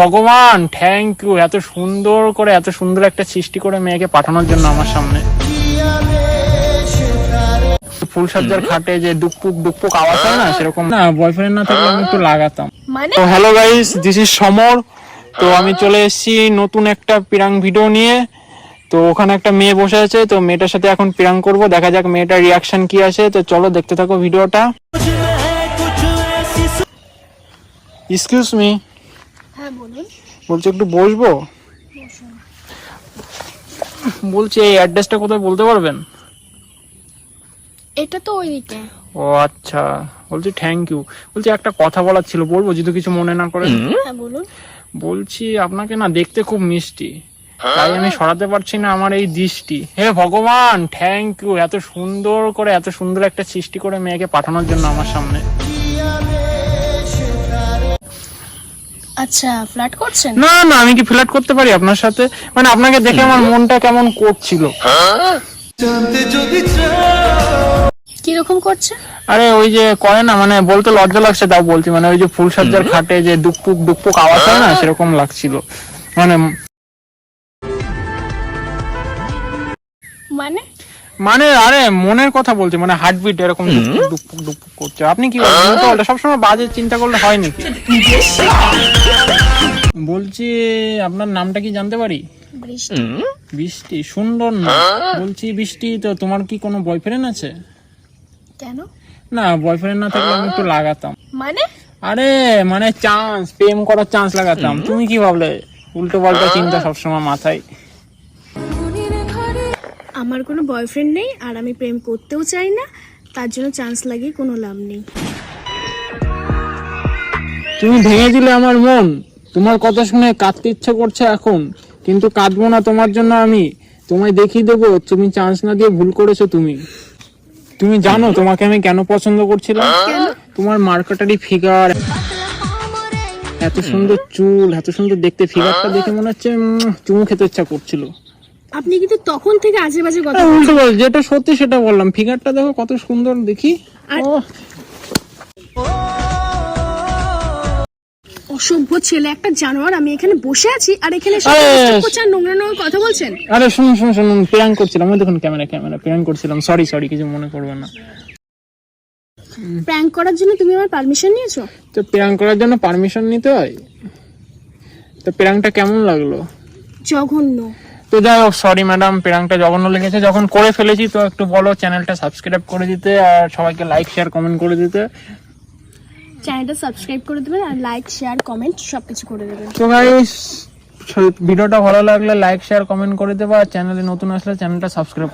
ভগবান thank you, এত সুন্দর করে এত সুন্দর একটা সৃষ্টি করে মেয়েকে পাঠানোর জন্য আমার সামনে। ফুলসজ্জার খাটে যে ডুকপুক ডুকপুক আওয়াজ হয় না, সেরকম না। বয়ফ্রেন্ড না থাকলে আমি একটু লাগাতাম। তো হ্যালো গাইস, দিস ইজ সমর। তো আমি চলে এসেছি নতুন একটা পিরাং ভিডিও নিয়ে। তো ওখানে একটা মেয়ে বসে আছে, তো মেয়েটার সাথে এখন পিরাং করব, দেখা যাক মেয়েটার রিয়াকশন কি আসে। তো চলো দেখতে থাকো ভিডিওটা। Excuse me. হ্যাঁ বলুন। বলছি একটু বসবো? বলছি এই অ্যাড্রেসটা কোথায় বলতে পারবেন? এটা তো ওইদিকে। ও আচ্ছা, বলছি থ্যাংক ইউ। বলছি একটা কথা বলার ছিল, বলবো যদি কিছু মনে না করেন? হ্যাঁ বলুন। বলছি আপনাকে না দেখতে খুব মিষ্টি, তাই আমি সরাতে পারছি না আমার এই দৃষ্টি। হে ভগবান থ্যাংক ইউ, এত সুন্দর করে এত সুন্দর একটা সৃষ্টি করে মেয়েকে পাঠানোর জন্য আমার সামনে। আচ্ছা ফ্ল্যাট করছেন? না না, আমি কি ফ্লার্ট করতে পারি আপনার সাথে? মানে আপনাকে দেখে আমার মনটা কেমন করছিল। কিরকম করছে? আরে ওই যে করে না, মানে বলতে লজ্জা লাগছে তাও বলছি, মানে ওই যে ফুলসজ্জার খাটে যে ডুকপুক ডুকপুক আওয়াজ হয় না, সেরকম লাগছিল। মানে মানে মানে আরে মনের কথা বলছে, মানে হার্টবিট এরকম ডুকপুক ডুকপুক ডুকপুক করছে। আপনি কি বলেন? সবসময় বাজে চিন্তা করলে হয় নাকি? বলছি আপনার নামটা কি জানতে পারি? বৃষ্টি। বৃষ্টি, সুন্দর না? বলছি বৃষ্টি, তো তোমার কি কোনো বয়ফ্রেন্ড আছে? কেন? না, বয়ফ্রেন্ড না থাকলে আমি একটু লাগাতাম। মানে আরে মানে চান্স, প্রেম করার চান্স লাগাতাম। তুমি কি ভাবলে? উল্টো পাল্টা চিন্তা সবসময় মাথায়। আমার কোনো বয়ফ্রেন্ড নেই আর আমি প্রেম করতেও চাই না, তার জন্য চান্স লাগিয়ে কোনো লাভ নেই। তুমি ভেঙে দিলে আমার মন। তোমার কথা শুনে কাঁদতে ইচ্ছে করছে এখন, কিন্তু কাঁদবো না তোমার জন্য আমি। তোমায় দেখিয়ে দেবো তুমি চান্স না দিয়ে ভুল করেছো। তুমি জানো তোমাকে আমি কেন পছন্দ করছিলাম? তোমার মার্কেটারি ফিগার, এত সুন্দর চুল, এত সুন্দর দেখতে ফিগারটা দেখে মনে হচ্ছে চুমু খেতে ইচ্ছা করছিল। আপনি কিন্তু তখন থেকে আজে বাজে কথা উল্টো বল, যেটা সত্যি সেটা বললাম। ফিগারটা দেখো কত সুন্দর দেখি। অসভ্য ছেলে একটা জানোয়ার। আমি এখানে বসে আছি আর এখানে নোংরা নোংরা কথা বলছেন। আরে শুনুন, প্র্যাঙ্ক করছিলাম। ওই দেখুন ক্যামেরা প্র্যাঙ্ক করছিলাম। সরি কিছু মনে করবেন না। প্র্যাঙ্ক করার জন্য তুমি আমার পারমিশন নিয়েছো? তো প্র্যাঙ্ক করার জন্য পারমিশন নিতে হয়? তো প্র্যাঙ্কটা কেমন লাগলো? জঘন্য। তো যাই হোক, সরি ম্যাডাম, প্র্যাঙ্কটা জঘন্য লেগেছে। যখন করে ফেলেছি তো একটু বলো চ্যানেলটা সাবস্ক্রাইব করে দিতে, আর সবাইকে লাইক শেয়ার কমেন্ট করে দিতে। চ্যানেলটা সাবস্ক্রাইব করে দেবেন আর লাইক শেয়ার কমেন্ট সবকিছু করে দেবেন। তো গাইস, ভিডিওটা ভালো লাগলে লাইক শেয়ার কমেন্ট করে দেবে, আর চ্যানেলে নতুন আসলে চ্যানেলটা সাবস্ক্রাইব